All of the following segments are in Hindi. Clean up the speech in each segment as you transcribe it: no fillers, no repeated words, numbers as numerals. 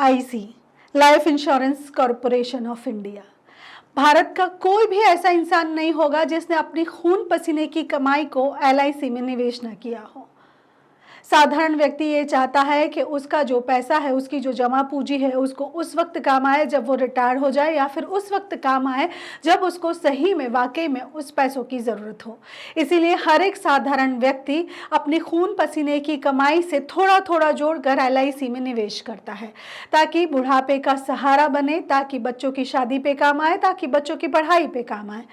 LIC, life insurance corporation of India. Bharat का कोई भी ऐसा इंसान नहीं होगा जिसने अपनी खून पसीने की कमाई को LIC में निवेश न किया हो। साधारण व्यक्ति ये चाहता है कि उसका जो पैसा है, उसकी जो जमा पूंजी है, उसको उस वक्त काम आए जब वो रिटायर हो जाए, या फिर उस वक्त काम आए जब उसको सही में वाकई में उस पैसों की ज़रूरत हो। इसीलिए हर एक साधारण व्यक्ति अपनी खून पसीने की कमाई से थोड़ा थोड़ा जोड़कर LIC में निवेश करता है, ताकि बुढ़ापे का सहारा बने, ताकि बच्चों की शादी पे काम आए, ताकि बच्चों की पढ़ाई पे काम आए।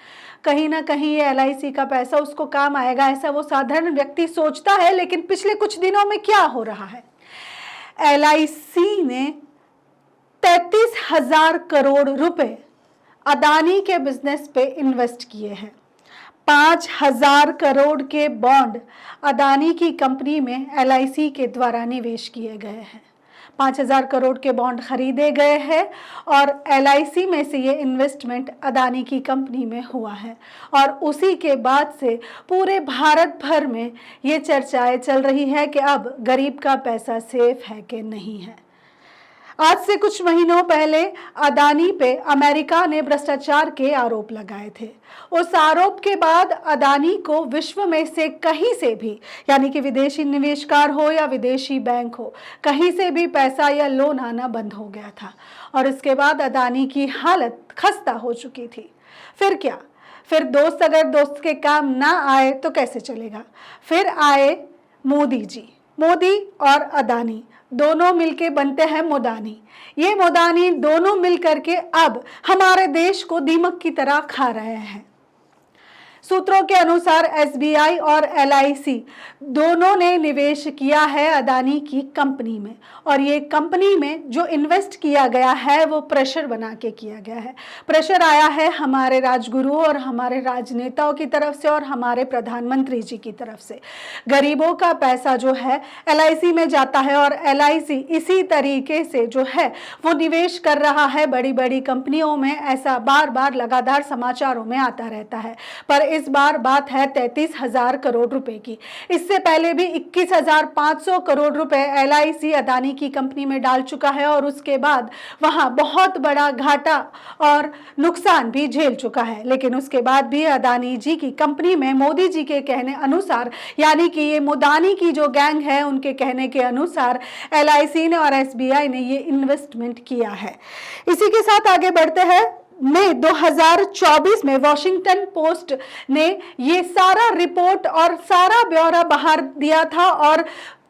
कहीं ना कहीं ये LIC का पैसा उसको काम आएगा, ऐसा वो साधारण व्यक्ति सोचता है। लेकिन पिछले कुछ दिनों में क्या हो रहा है, LIC ने 33,000 करोड़ रुपए अदानी के बिजनेस पे इन्वेस्ट किए हैं। 5,000 करोड़ के बॉन्ड अदानी की कंपनी में LIC के द्वारा निवेश किए गए हैं। 5,000 करोड़ के बॉन्ड खरीदे गए हैं और LIC में से ये इन्वेस्टमेंट अदानी की कंपनी में हुआ है। और उसी के बाद से पूरे भारत भर में ये चर्चाएं चल रही है कि अब गरीब का पैसा सेफ है कि नहीं है। आज से कुछ महीनों पहले अदानी पे अमेरिका ने भ्रष्टाचार के आरोप लगाए थे। उस आरोप के बाद अदानी को विश्व में से कहीं से भी, यानी कि विदेशी निवेशकार हो या विदेशी बैंक हो, कहीं से भी पैसा या लोन आना बंद हो गया था। और इसके बाद अदानी की हालत खस्ता हो चुकी थी। फिर क्या, फिर दोस्त अगर दोस्त के काम ना आए तो कैसे चलेगा। फिर आए मोदी जी। मोदी और अदानी दोनों मिलके बनते हैं मोदानी। ये मोदानी दोनों मिलकर के अब हमारे देश को दीमक की तरह खा रहे हैं। सूत्रों के अनुसार SBI और LIC दोनों ने निवेश किया है अदानी की कंपनी में, और ये कंपनी में जो इन्वेस्ट किया गया है वो प्रेशर बना के किया गया है। प्रेशर आया है हमारे राजगुरुओं और हमारे राजनेताओं की तरफ से और हमारे प्रधानमंत्री जी की तरफ से। गरीबों का पैसा जो है LIC में जाता है और LIC इसी तरीके से जो है वो निवेश कर रहा है बड़ी बड़ी कंपनियों में। ऐसा बार बार लगातार समाचारों में आता रहता है। पर इस बार बात है 33,000 करोड़ रुपए की। इससे पहले भी 21,500 करोड़ रुपए LIC अदानी की कंपनी में डाल चुका है और उसके बाद वहां बहुत बड़ा घाटा और नुकसान भी झेल चुका है। लेकिन उसके बाद भी अदानी जी की कंपनी में मोदी जी के कहने अनुसार, यानी कि ये मोदानी की जो गैंग है उनके कहने के अनुसार LIC ने और SBI ने ये इन्वेस्टमेंट किया है। इसी के साथ आगे बढ़ते हैं। मई 2024 में वॉशिंगटन पोस्ट ने ये सारा रिपोर्ट और सारा ब्यौरा बाहर दिया था और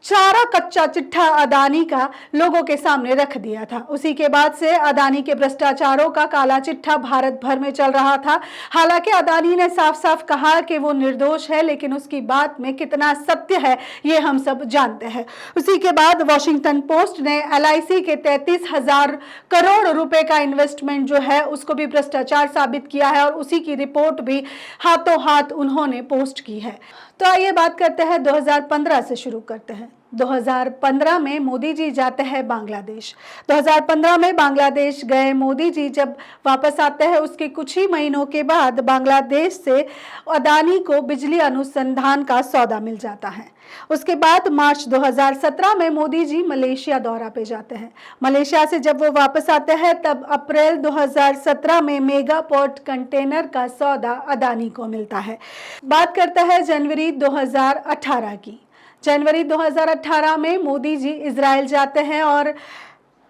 सारा कच्चा चिट्ठा अदानी का लोगों के सामने रख दिया था। उसी के बाद से अदानी के भ्रष्टाचारों का काला चिट्ठा भारत भर में चल रहा था। हालांकि अदानी ने साफ साफ कहा कि वो निर्दोष है, लेकिन उसकी बात में कितना सत्य है ये हम सब जानते हैं। उसी के बाद वॉशिंगटन पोस्ट ने LIC के 33,000 करोड़ रुपए का इन्वेस्टमेंट जो है उसको भी भ्रष्टाचार साबित किया है और उसी की रिपोर्ट भी हाथों हाथ उन्होंने पोस्ट की है। तो आइए बात करते हैं 2015 से शुरू करते हैं। 2015 में मोदी जी जाते हैं बांग्लादेश। 2015 में बांग्लादेश गए मोदी जी जब वापस आते हैं उसके कुछ ही महीनों के बाद बांग्लादेश से अदानी को बिजली अनुसंधान का सौदा मिल जाता है। उसके बाद मार्च 2017 में मोदी जी मलेशिया दौरा पे जाते हैं। मलेशिया से जब वो वापस आते हैं तब अप्रैल 2017 में मेगा पोर्ट कंटेनर का सौदा अदानी को मिलता है। बात करते हैं जनवरी 2018 की। जनवरी 2018 में मोदी जी इजराइल जाते हैं और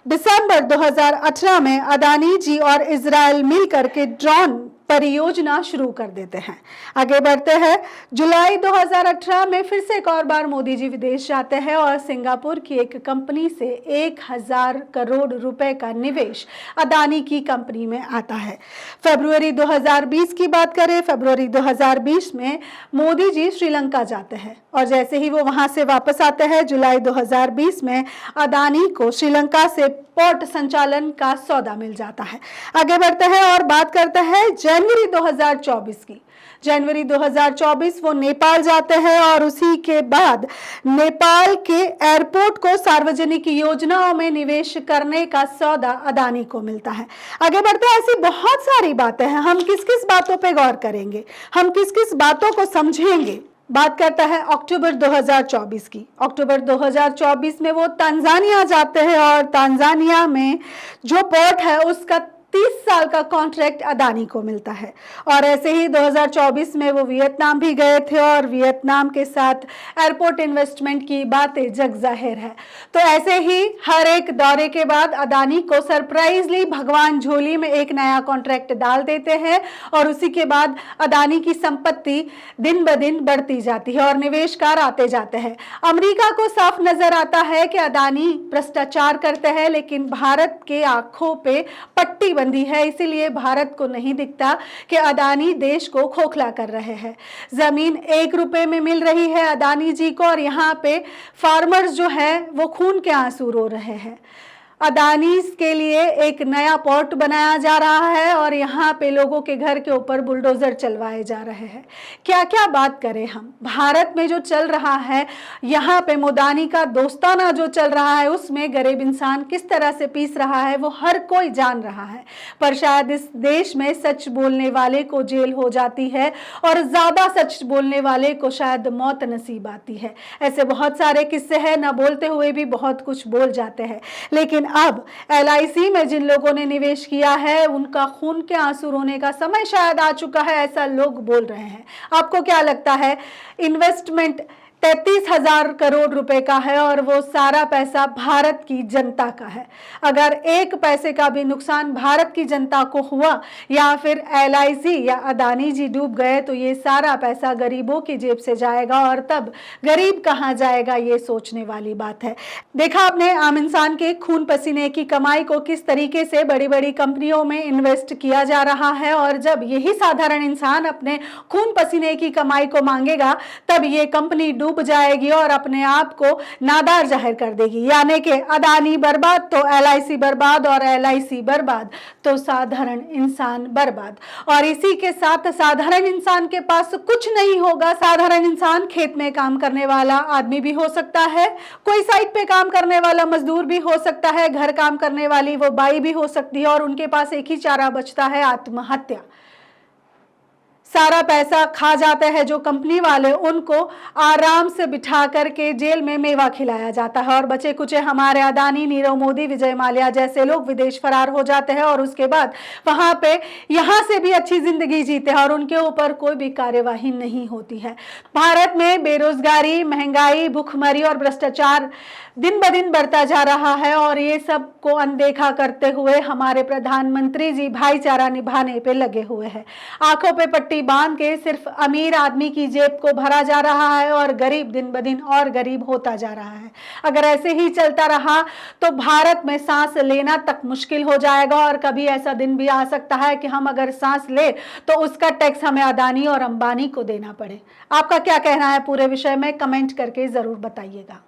दिसंबर 2018 में अदानी जी और इजराइल मिलकर के ड्रोन परियोजना शुरू कर देते हैं। आगे बढ़ते हैं। जुलाई 2018 में फिर से एक और बार मोदी जी विदेश जाते हैं और सिंगापुर की एक कंपनी से 1,000 करोड़ रुपए का निवेश अदानी की कंपनी में आता है। फरवरी 2020 की बात करें, फरवरी 2020 में मोदी जी श्रीलंका जाते हैं और जैसे ही वो वहां से वापस आते हैं जुलाई 2020 में अदानी को श्रीलंका से पोर्ट संचालन का सौदा मिल जाता है। आगे बढ़ते हैं और बात करते हैं जनवरी 2024 की। जनवरी 2024 वो नेपाल जाते हैं और उसी के बाद नेपाल के एयरपोर्ट को सार्वजनिक योजनाओं में निवेश करने का सौदा अदानी को मिलता है। आगे बढ़ते हैं। ऐसी बहुत सारी बातें हैं, हम किस किस बातों पे गौर करेंगे, हम किस किस बातों को समझेंगे। बात करता है अक्टूबर 2024 की। अक्टूबर 2024 में वो तंजानिया जाते हैं और तंजानिया में जो पोर्ट है उसका 30 साल का कॉन्ट्रैक्ट अदानी को मिलता है। और ऐसे ही 2024 में वो वियतनाम भी गए थे और वियतनाम के साथ एयरपोर्ट इन्वेस्टमेंट की बातें जग जाहिर है। तो ऐसे ही हर एक दौरे के बाद अदानी को सरप्राइजली भगवान झोली में एक नया कॉन्ट्रैक्ट डाल देते हैं और उसी के बाद अदानी की संपत्ति दिन ब दिन बढ़ती जाती है और निवेशकार आते जाते हैं। अमेरिका को साफ नजर आता है कि अदानी भ्रष्टाचार करते हैं, लेकिन भारत के आंखों पे पट्टी बंदी है, इसीलिए भारत को नहीं दिखता कि अदानी देश को खोखला कर रहे हैं। जमीन 1 रुपए में मिल रही है अदानी जी को और यहाँ पे फार्मर्स जो है वो खून के आंसू रो रहे हैं। अदानी के लिए एक नया पोर्ट बनाया जा रहा है और यहाँ पे लोगों के घर के ऊपर बुलडोजर चलवाए जा रहे हैं। क्या क्या बात करें हम, भारत में जो चल रहा है, यहाँ पे मोदानी का दोस्ताना जो चल रहा है उसमें गरीब इंसान किस तरह से पीस रहा है वो हर कोई जान रहा है। पर शायद इस देश में सच बोलने वाले को जेल हो जाती है और ज़्यादा सच बोलने वाले को शायद मौत नसीब आती है। ऐसे बहुत सारे किस्से हैं, न बोलते हुए भी बहुत कुछ बोल जाते हैं। लेकिन अब LIC में जिन लोगों ने निवेश किया है उनका खून के आंसू रोने का समय शायद आ चुका है, ऐसा लोग बोल रहे हैं। आपको क्या लगता है? इन्वेस्टमेंट 33,000 करोड़ रुपए का है और वो सारा पैसा भारत की जनता का है। अगर एक पैसे का भी नुकसान भारत की जनता को हुआ या फिर LIC या अदानी जी डूब गए तो ये सारा पैसा गरीबों की जेब से जाएगा और तब गरीब कहाँ जाएगा, ये सोचने वाली बात है। देखा आपने आम इंसान के खून पसीने की कमाई को किस तरीके से बड़ी बड़ी कंपनियों में इन्वेस्ट किया जा रहा है और जब यही साधारण इंसान अपने खून पसीने की कमाई को मांगेगा तब ये कंपनी डूब जाएगी और अपने आप को नादार जाहिर कर देगी। यानी कि अदानी बर्बाद तो LIC बर्बाद और LIC बर्बाद तो साधारण इंसान बर्बाद। और इसी के साथ साधारण इंसान के पास कुछ नहीं होगा। साधारण इंसान खेत में काम करने वाला आदमी भी हो सकता है, कोई साइट पे काम करने वाला मजदूर भी हो सकता है, घर काम करने वाली वो बाई भी हो सकती है और उनके पास एक ही चारा बचता है, आत्महत्या। सारा पैसा खा जाते हैं जो कंपनी वाले, उनको आराम से बिठा करके जेल में मेवा खिलाया जाता है और बचे कुचे हमारे अदानी, नीरव मोदी, विजय माल्या जैसे लोग विदेश फरार हो जाते हैं और उसके बाद वहां पे यहाँ से भी अच्छी जिंदगी जीते हैं और उनके ऊपर कोई भी कार्यवाही नहीं होती है। भारत में बेरोजगारी, महंगाई, भूखमरी और भ्रष्टाचार दिन ब दिन बढ़ता जा रहा है और ये सब को अनदेखा करते हुए हमारे प्रधानमंत्री जी भाईचारा निभाने पे लगे हुए हैं। आंखों पे पट्टी बांध के सिर्फ अमीर आदमी की जेब को भरा जा रहा है और गरीब दिन ब दिन और गरीब होता जा रहा है। अगर ऐसे ही चलता रहा तो भारत में सांस लेना तक मुश्किल हो जाएगा और कभी ऐसा दिन भी आ सकता है कि हम अगर सांस ले तो उसका टैक्स हमें अदानी और अंबानी को देना पड़े। आपका क्या कहना है पूरे विषय में? कमेंट करके जरूर बताइएगा।